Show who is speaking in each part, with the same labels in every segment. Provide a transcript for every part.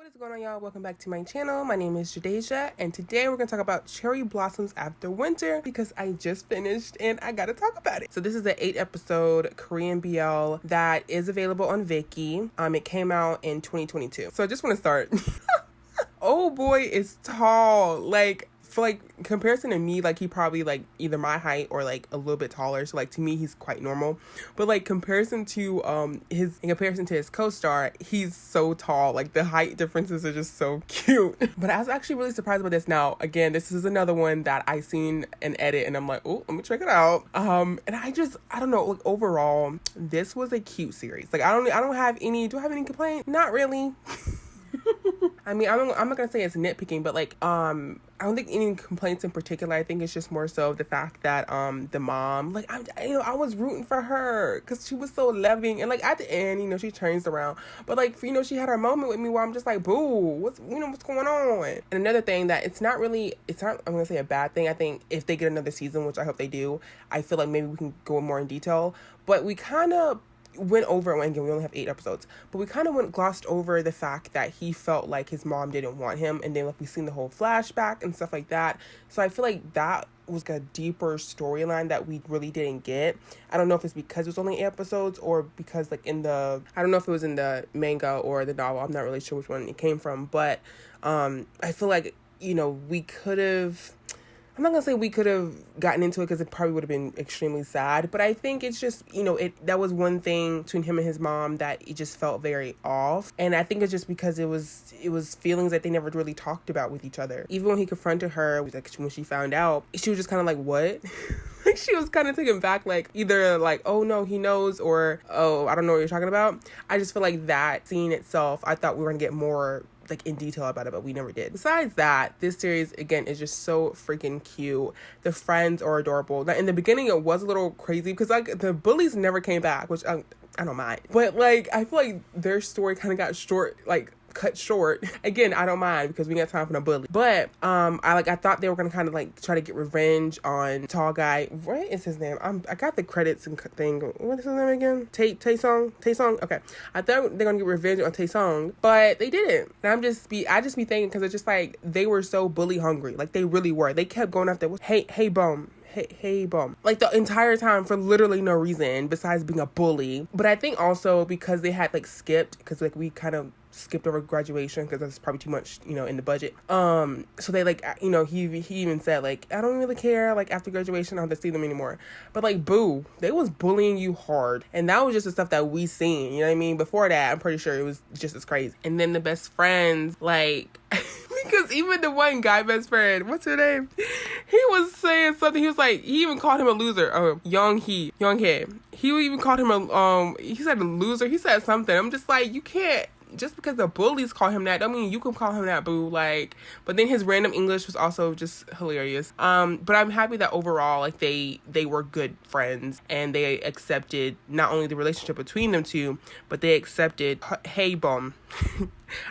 Speaker 1: What is going on, y'all? Welcome back to my channel. My name is Jadeja, and today we're going to talk about cherry blossoms after winter because I just finished and I got to talk about it. So this is an 8-episode Korean BL that is available on Viki. It came out in 2022. So I just want to start. Oh boy is tall. For comparison to me, he probably either my height or a little bit taller. So to me, he's quite normal. But in comparison to his co-star, he's so tall. The height differences are just so cute. But I was actually really surprised about this. Now, again, this is another one that I seen an edit and I'm like, oh, let me check it out. And I don't know. Overall, this was a cute series. Do I have any complaints? Not really. I mean, I'm not gonna say it's nitpicking, but I don't think any complaints in particular. I think it's just more so the fact that the mom, I was rooting for her because she was so loving, and at the end, she turns around, but she had her moment with me where I'm just like, boo, what's going on? And another thing that it's not I'm gonna say a bad thing. I think if they get another season, which I hope they do, I feel like maybe we can go more in detail, but we kind of went over, and again, we only have 8 episodes, but we kind of glossed over the fact that he felt like his mom didn't want him, and then we seen the whole flashback and stuff like that. So I feel like that was a deeper storyline that we really didn't get. I don't know if it's because it was only 8 episodes or because I don't know if it was in the manga or the novel. I'm not really sure which one it came from, but I feel like we could have, I'm not gonna say we could have gotten into it because it probably would have been extremely sad, but I think it's just, that was one thing between him and his mom that it just felt very off. And I think it's just because it was feelings that they never really talked about with each other. Even when he confronted her, when she found out, she was just kind of like, what? She was kind of taken back, either oh no, he knows, or oh, I don't know what you're talking about. I just feel like that scene itself, I thought we were gonna get more in detail about it, but we never did. Besides that, this series again is just so freaking cute. The friends are adorable. Now, in the beginning it was a little crazy because the bullies never came back, which I don't mind, but I feel like their story kind of got cut short. Again, I don't mind because we got time for no bully. But I thought they were gonna kind of try to get revenge on tall guy. What is his name? I got the credits and thing. What is his name again? Taesung. Okay, I thought they're gonna get revenge on Taesung, but they didn't. And I just be thinking because it's just they were so bully hungry. They really were. They kept going after hey bum. Hey bum, the entire time for literally no reason besides being a bully. But I think also because they had skipped, because we kind of skipped over graduation because that's probably too much in the budget, so they he even said I don't really care, after graduation I don't have to see them anymore. But boo, they was bullying you hard, and that was just the stuff that we seen, you know what I mean? Before that, I'm pretty sure it was just as crazy. And then the best friends, because even the one guy best friend, what's her name? He was saying something. He was he even called him a loser. Young-hee. He even called him he said a loser. He said something. I'm just you can't, just because the bullies call him that, don't mean you can call him that, boo. But then his random English was also just hilarious. But I'm happy that overall, they were good friends, and they accepted not only the relationship between them two, but they accepted hey bum.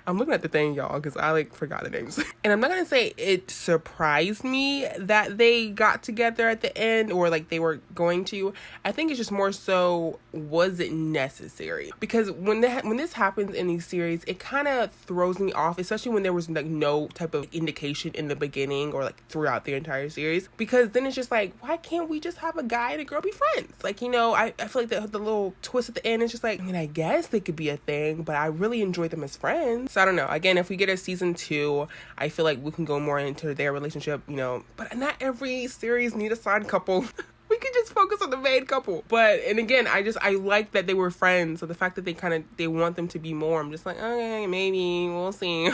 Speaker 1: I'm looking at the thing, y'all, because I forgot the names. And I'm not gonna say it surprised me that they got together at the end, or they were going to. I think it's just more so, was it necessary? Because when this happens in these series, it kind of throws me off, especially when there was no type of indication in the beginning or throughout the entire series. Because then it's just why can't we just have a guy and a girl be friends? I feel like the little twist at the end is just I guess they could be a thing, but I really enjoy them as friends. So I don't know. Again, if we get a season 2, I feel like we can go more into their relationship, but not every series need a side couple. We could just focus on the main couple. And again, I like that they were friends. So the fact that they want them to be more, I'm just okay, maybe we'll see.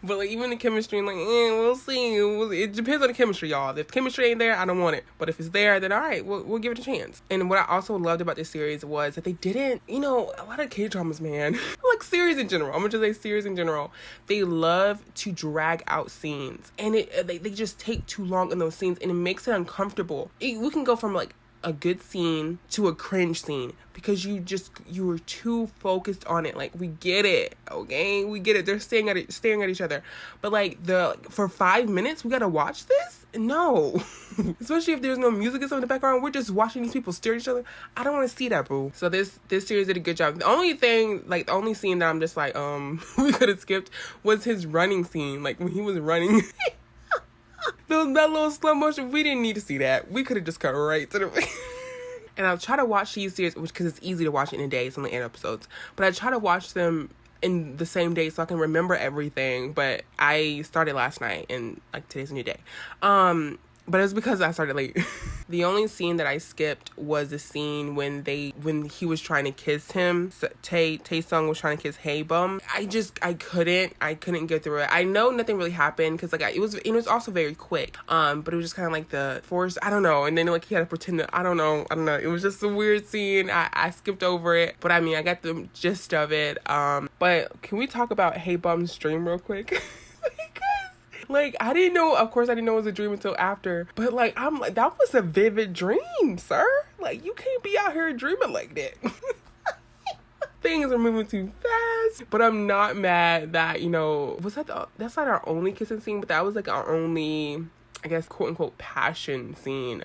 Speaker 1: But even the chemistry, we'll see. It depends on the chemistry, y'all. If chemistry ain't there, I don't want it. But if it's there, then all right, we'll give it a chance. And what I also loved about this series was that they didn't, a lot of K-dramas, man, series in general, I'm gonna just say series in general, they love to drag out scenes, and they just take too long in those scenes, and it makes it uncomfortable. We can go from a good scene to a cringe scene because you were too focused on it. Like, we get it, okay? We get it. They're staring at each other. But like for 5 minutes, we gotta watch this? No. Especially if there's no music or something in the background. We're just watching these people stare at each other. I don't want to see that, boo. So this series did a good job. The only scene that I'm just like, we could have skipped was his running scene. Like, when he was running. That little slow motion, we didn't need to see that. We could have just cut right to the... And I'll try to watch these series, because it's easy to watch it in a day. It's only 8 episodes. But I try to watch them in the same day so I can remember everything. But I started last night, and like today's a new day. But it was because I started late. The only scene that I skipped was the scene when he was trying to kiss him. So Taesung was trying to kiss Haebum. I couldn't get through it. I know nothing really happened because like it was also very quick. But it was just kind of like the force. I don't know. And then like he had to pretend to, I don't know. It was just a weird scene. I skipped over it. But I mean, I got the gist of it. But can we talk about Haebum's dream real quick? Like, I didn't know it was a dream until after. But, like, I'm like, that was a vivid dream, sir. Like, you can't be out here dreaming like that. Things are moving too fast. But I'm not mad that, that's not our only kissing scene, but that was, like, our only, I guess, quote-unquote passion scene.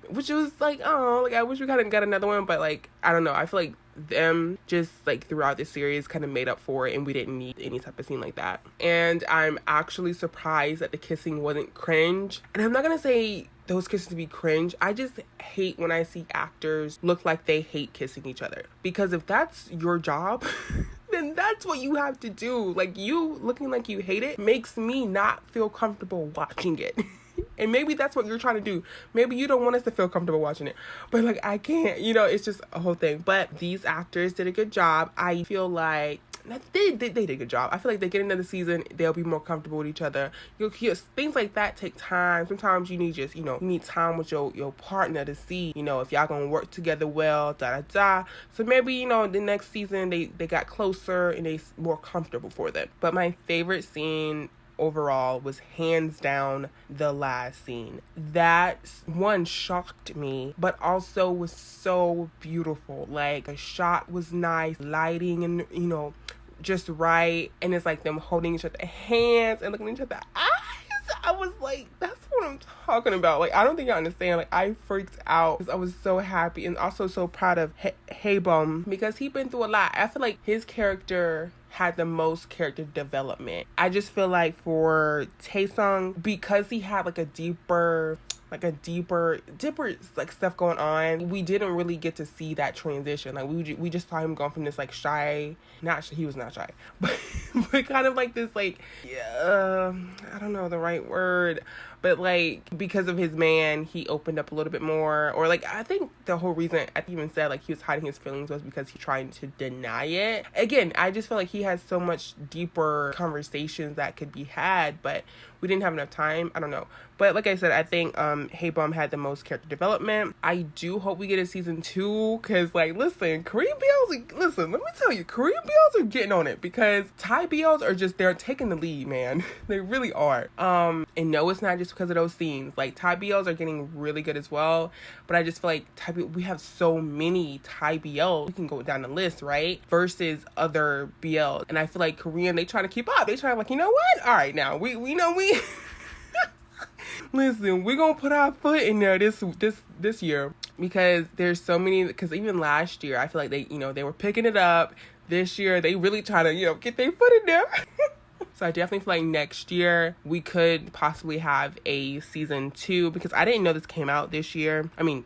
Speaker 1: Which was, like, oh, like, I wish we kind of got another one, but, like, I don't know. I feel like them just like throughout the series kind of made up for it, and we didn't need any type of scene like that. And I'm actually surprised that the kissing wasn't cringe. And I'm not gonna say those kisses to be cringe. I just hate when I see actors look like they hate kissing each other, because if that's your job then that's what you have to do. Like, you looking like you hate it makes me not feel comfortable watching it. And maybe that's what you're trying to do. Maybe you don't want us to feel comfortable watching it. But, like, I can't. It's just a whole thing. But these actors did a good job. I feel like they did a good job. I feel like they get into the season, they'll be more comfortable with each other. Things like that take time. Sometimes you need you need time with your partner to see, if y'all gonna work together well, So maybe, the next season they got closer and they more comfortable for them. But my favorite scene overall was hands down the last scene. That one shocked me, but also was so beautiful. Like, the shot was nice, lighting and just right, and it's like them holding each other's hands and looking at each other's eyes. I was like, that's what I'm talking about. Like, I don't think you understand. Like, I freaked out because I was so happy and also so proud of Haebum, because he'd been through a lot. I feel like his character had the most character development. I just feel like for Taesung, because he had like a deeper like stuff going on, we didn't really get to see that transition. Like, we just saw him going from this like he was not shy, but kind of like this like, yeah, I don't know the right word, but like because of his man, he opened up a little bit more. Or like, I think the whole reason I even said like he was hiding his feelings was because he tried to deny it. Again, I just feel like he has so much deeper conversations that could be had, but we didn't have enough time. I don't know. But like I said, I think Haebum had the most character development. I do hope we get a season 2, because like, listen, Korean BLs, let me tell you, Korean BLs are getting on it, because Thai BLs are just, they're taking the lead, man. They really are. And no, it's not just because of those scenes. Like, Thai BLs are getting really good as well, but I just feel like we have so many Thai BLs. We can go down the list, right? Versus other BLs. And I feel like Korean, they try to keep up. They try to like, you know what? All right, now we know we listen, we're gonna put our foot in there this year, because there's so many. Because even last year, I feel like they were picking it up. This year, they really try to get their foot in there. So I definitely feel like next year we could possibly have a season 2, because I didn't know this came out this year. I mean,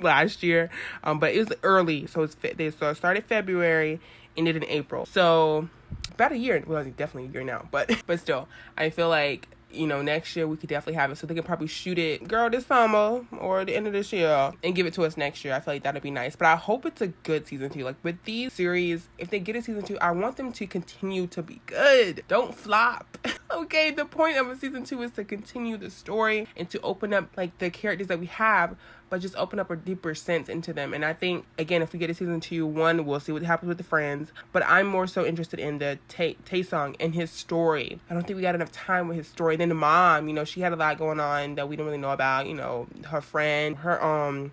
Speaker 1: last year, but it was early, so it started February, ended in April, so about a year. Well, definitely a year now, but still, I feel like next year we could definitely have it, so they could probably shoot it, this summer or the end of this year, and give it to us next year. I feel like that'd be nice. But I hope it's a good season 2. Like, with these series, if they get a season 2, I want them to continue to be good. Don't flop. Okay, the point of a season 2 is to continue the story and to open up like the characters that we have, but just open up a deeper sense into them. And I think, again, if we get a season 2, we'll see what happens with the friends, but I'm more so interested in the Taesung and his story. I don't think we got enough time with his story. And then the mom, she had a lot going on that we don't really know about, her friend, her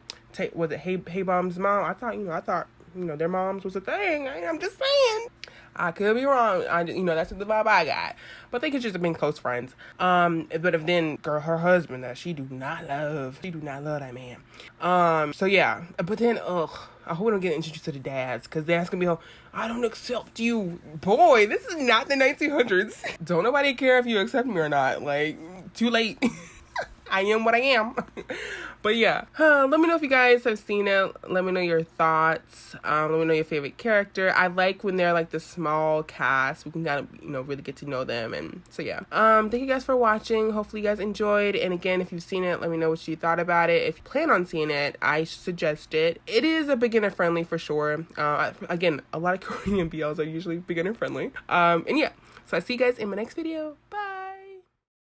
Speaker 1: was it Hey Bomb's mom? I thought their moms was a thing. I'm just saying. I could be wrong. That's the vibe I got. But they could just have been close friends. But if then, girl, her husband that she do not love that man. So yeah. But then, I hope we don't get introduced to the dads, because dad's gonna be like, I don't accept you. Boy, this is not the 1900s. Don't nobody care if you accept me or not. Like, too late. I am what I am. But yeah, let me know if you guys have seen it. Let me know your thoughts. Let me know your favorite character. I like when they're like the small cast. We can kind of, really get to know them. And so yeah, thank you guys for watching. Hopefully you guys enjoyed. And again, if you've seen it, let me know what you thought about it. If you plan on seeing it, I suggest it. It is a beginner friendly for sure. Again, a lot of Korean BLs are usually beginner friendly. And yeah, so I see you guys in my next video. Bye.